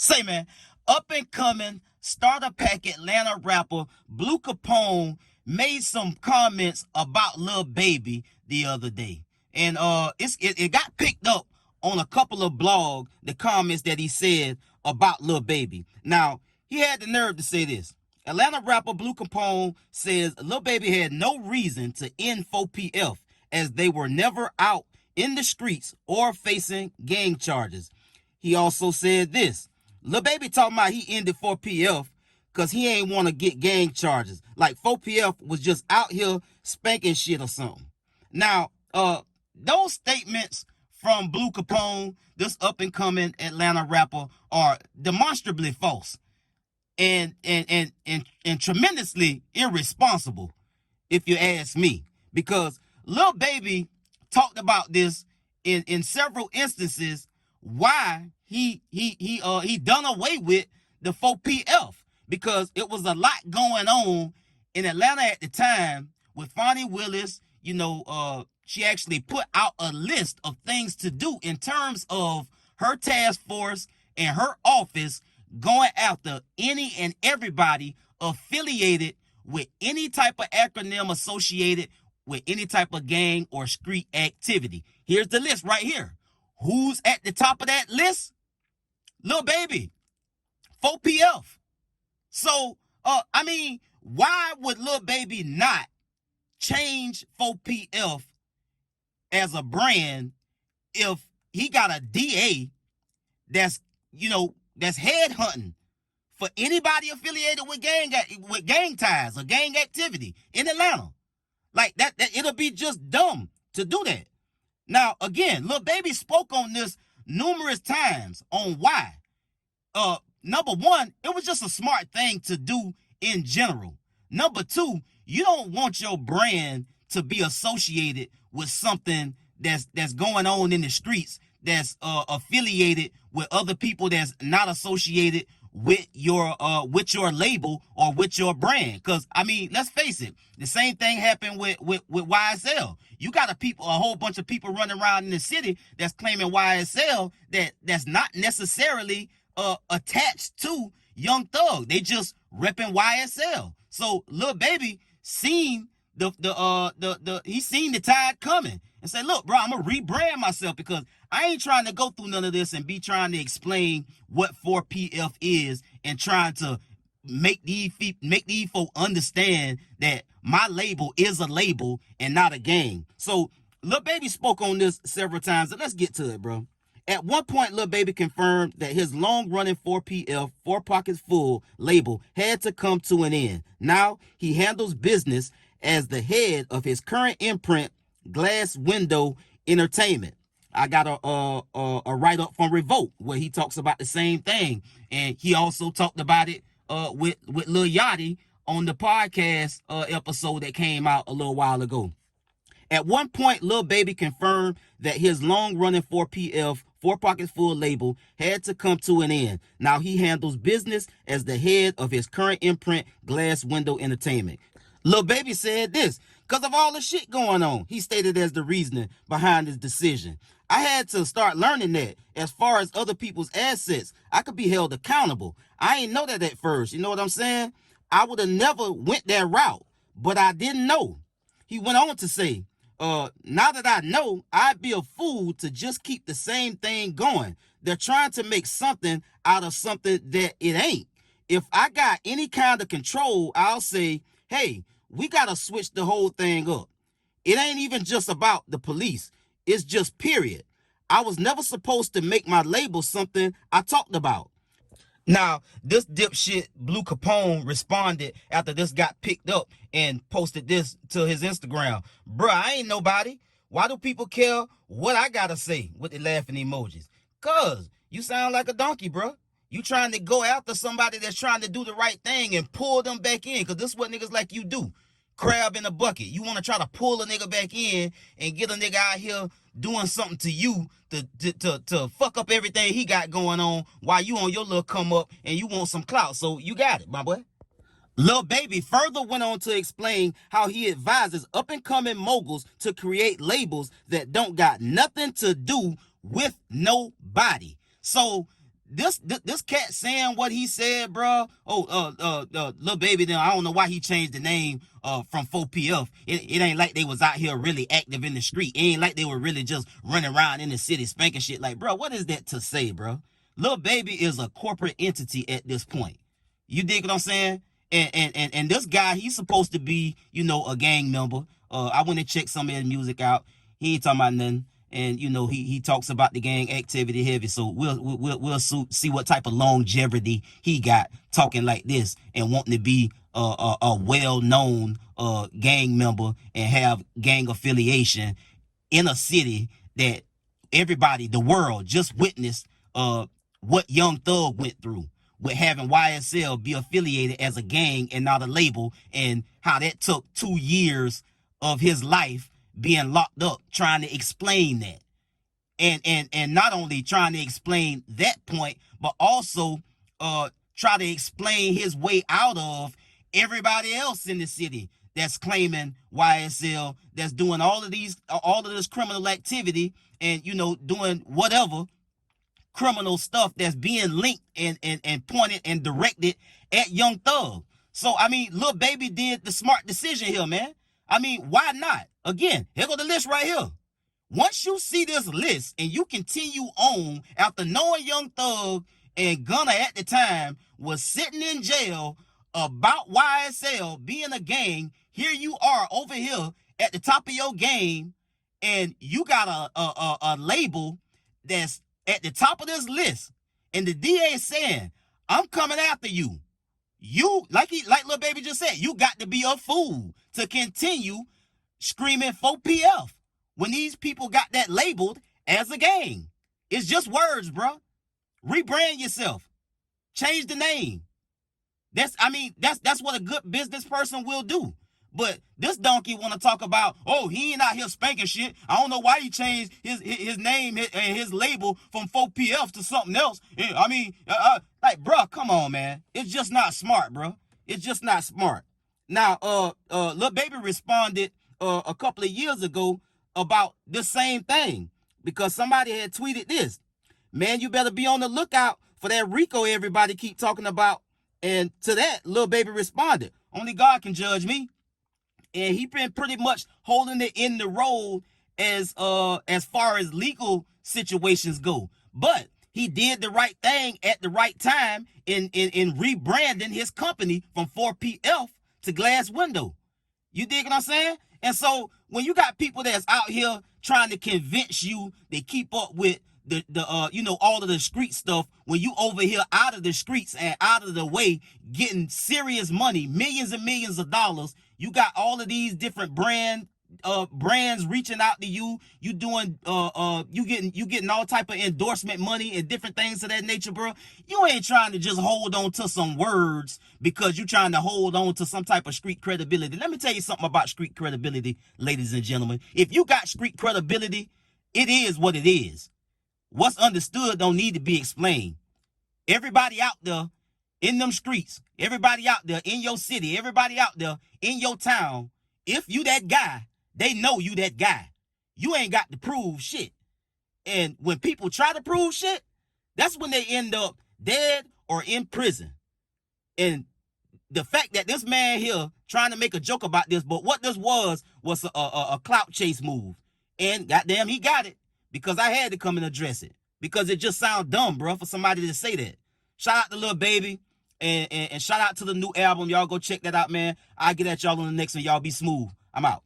Say, man, up and coming starter pack Atlanta rapper Bleu Capone made some comments about Lil Baby the other day. And it got picked up on a couple of blogs, the comments that he said about Lil Baby. Now, he had the nerve to say this. Atlanta rapper Bleu Capone says Lil Baby had no reason to end 4PF as they were never out in the streets or facing gang charges. He also said this. Lil Baby talking about he ended 4PF because he ain't want to get gang charges. Like 4PF was just out here spanking shit or something. Now, those statements from Bleu Capone, this up-and-coming Atlanta rapper, are demonstrably false and tremendously irresponsible, if you ask me. Because Lil Baby talked about this in several instances why he done away with the 4PF, because it was a lot going on in Atlanta at the time with Fonnie Willis. She actually put out a list of things to do in terms of her task force and her office going after any and everybody affiliated with any type of acronym associated with any type of gang or street activity. Here's the list right here. Who's at the top of that list? Lil Baby, 4PF. So, why would Lil Baby not change 4PF as a brand if he got a DA that's headhunting for anybody affiliated with gang ties or gang activity in Atlanta? Like that it'll be just dumb to do that. Now, again, Lil Baby spoke on this numerous times on why. Number one, it was just a smart thing to do in general. Number two, you don't want your brand to be associated with something that's going on in the streets that's affiliated with other people that's not associated with your label or with your brand. Because let's face it, the same thing happened with YSL. You got a whole bunch of people running around in the city that's claiming YSL that's not necessarily attached to Young Thug. They just repping YSL. So Lil Baby seen he seen the tide coming and said, look, bro, I'm gonna rebrand myself because I ain't trying to go through none of this and be trying to explain what 4PF is and trying to make these folk understand that my label is a label and not a gang. So Lil Baby spoke on this several times, and let's get to it, bro. At one point, Lil Baby confirmed that his long-running 4PF, Four Pockets Full label had to come to an end. Now he handles business as the head of his current imprint, Glass Window Entertainment. I got a write-up from Revolt where he talks about the same thing, and he also talked about it with Lil Yachty on the podcast episode that came out a little while ago. At one point, Lil Baby confirmed that his long-running 4PF, Four Pockets Full label had to come to an end. Now he handles business as the head of his current imprint, Glass Window Entertainment. Lil Baby said this, because of all the shit going on, he stated as the reasoning behind his decision. I had to start learning that as far as other people's assets, I could be held accountable. I ain't know that at first, you know what I'm saying? I would have never went that route, but I didn't know. He went on to say, now that I know, I'd be a fool to just keep the same thing going. They're trying to make something out of something that it ain't. If I got any kind of control, I'll say, hey, we got to switch the whole thing up. It ain't even just about the police. It's just period. I was never supposed to make my label something I talked about. Now, this dipshit Bleu Capone responded after this got picked up and posted this to his Instagram. Bruh, I ain't nobody. Why do people care what I gotta say with the laughing emojis? Cause you sound like a donkey, bruh. You trying to go after somebody that's trying to do the right thing and pull them back in, because this is what niggas like you do. Crab in a bucket. You want to try to pull a nigga back in and get a nigga out here doing something to you to fuck up everything he got going on while you on your little come up and you want some clout. So you got it, my boy. Lil Baby further went on to explain how he advises up-and-coming moguls to create labels that don't got nothing to do with nobody. So this cat saying what he said, bro. Lil Baby, then I don't know why he changed the name from 4PF. It ain't like they was out here really active in the street. It ain't like they were really just running around in the city spanking shit. Like, bro, what is that to say, bro? Lil Baby is a corporate entity at this point. You dig what I'm saying? And this guy, he's supposed to be, you know, a gang member. I went and checked some of his music out. He ain't talking about nothing. And you know, he talks about the gang activity heavy. So we'll see what type of longevity he got talking like this and wanting to be a well-known gang member and have gang affiliation in a city that everybody, the world, just witnessed what Young Thug went through with having YSL be affiliated as a gang and not a label, and how that took 2 years of his life being locked up trying to explain that. And not only trying to explain that point, but also try to explain his way out of everybody else in the city that's claiming YSL, that's doing all of this criminal activity and, you know, doing whatever criminal stuff that's being linked and pointed and directed at Young Thug. So, I mean, Lil Baby did the smart decision here, man. I mean, why not? Again, here go the list right here. Once you see this list and you continue on after knowing Young Thug and Gunna at the time was sitting in jail about YSL being a gang, here you are over here at the top of your game, and you got a label that's at the top of this list, and the DA is saying, I'm coming after you. You, like Lil Baby just said, you got to be a fool to continue screaming 4PF when these people got that labeled as a gang. It's just words, bro. Rebrand yourself. Change the name. That's what a good business person will do. But this donkey want to talk about, oh, he ain't out here spanking shit. I don't know why he changed his name and his label from 4PF to something else. I mean, like, bro, come on, man. It's just not smart, bro. It's just not smart. Now, Lil Baby responded a couple of years ago about the same thing, because somebody had tweeted this. Man, you better be on the lookout for that Rico everybody keep talking about. And to that, Lil Baby responded, only God can judge me. And he been pretty much holding it in the road as far as legal situations go. But he did the right thing at the right time in rebranding his company from 4PF to Glass Window. You dig what I'm saying? And so when you got people that's out here trying to convince you they keep up with the all of the street stuff, when you over here out of the streets and out of the way getting serious money, millions and millions of dollars, you got all of these different brands reaching out to you. You doing you getting all type of endorsement money and different things of that nature, bro. You ain't trying to just hold on to some words because you're trying to hold on to some type of street credibility. Let me tell you something about street credibility, ladies and gentlemen. If you got street credibility, it is what it is. What's understood don't need to be explained. Everybody out there in them streets, everybody out there in your city, everybody out there in your town, if you that guy, they know you that guy. You ain't got to prove shit. And when people try to prove shit, that's when they end up dead or in prison. And the fact that this man here trying to make a joke about this, but what this was a clout chase move. And goddamn, he got it, because I had to come and address it, because it just sounds dumb, bro, for somebody to say that. Shout out to Lil Baby, and shout out to the new album. Y'all go check that out, man. I'll get at y'all on the next one. Y'all be smooth. I'm out.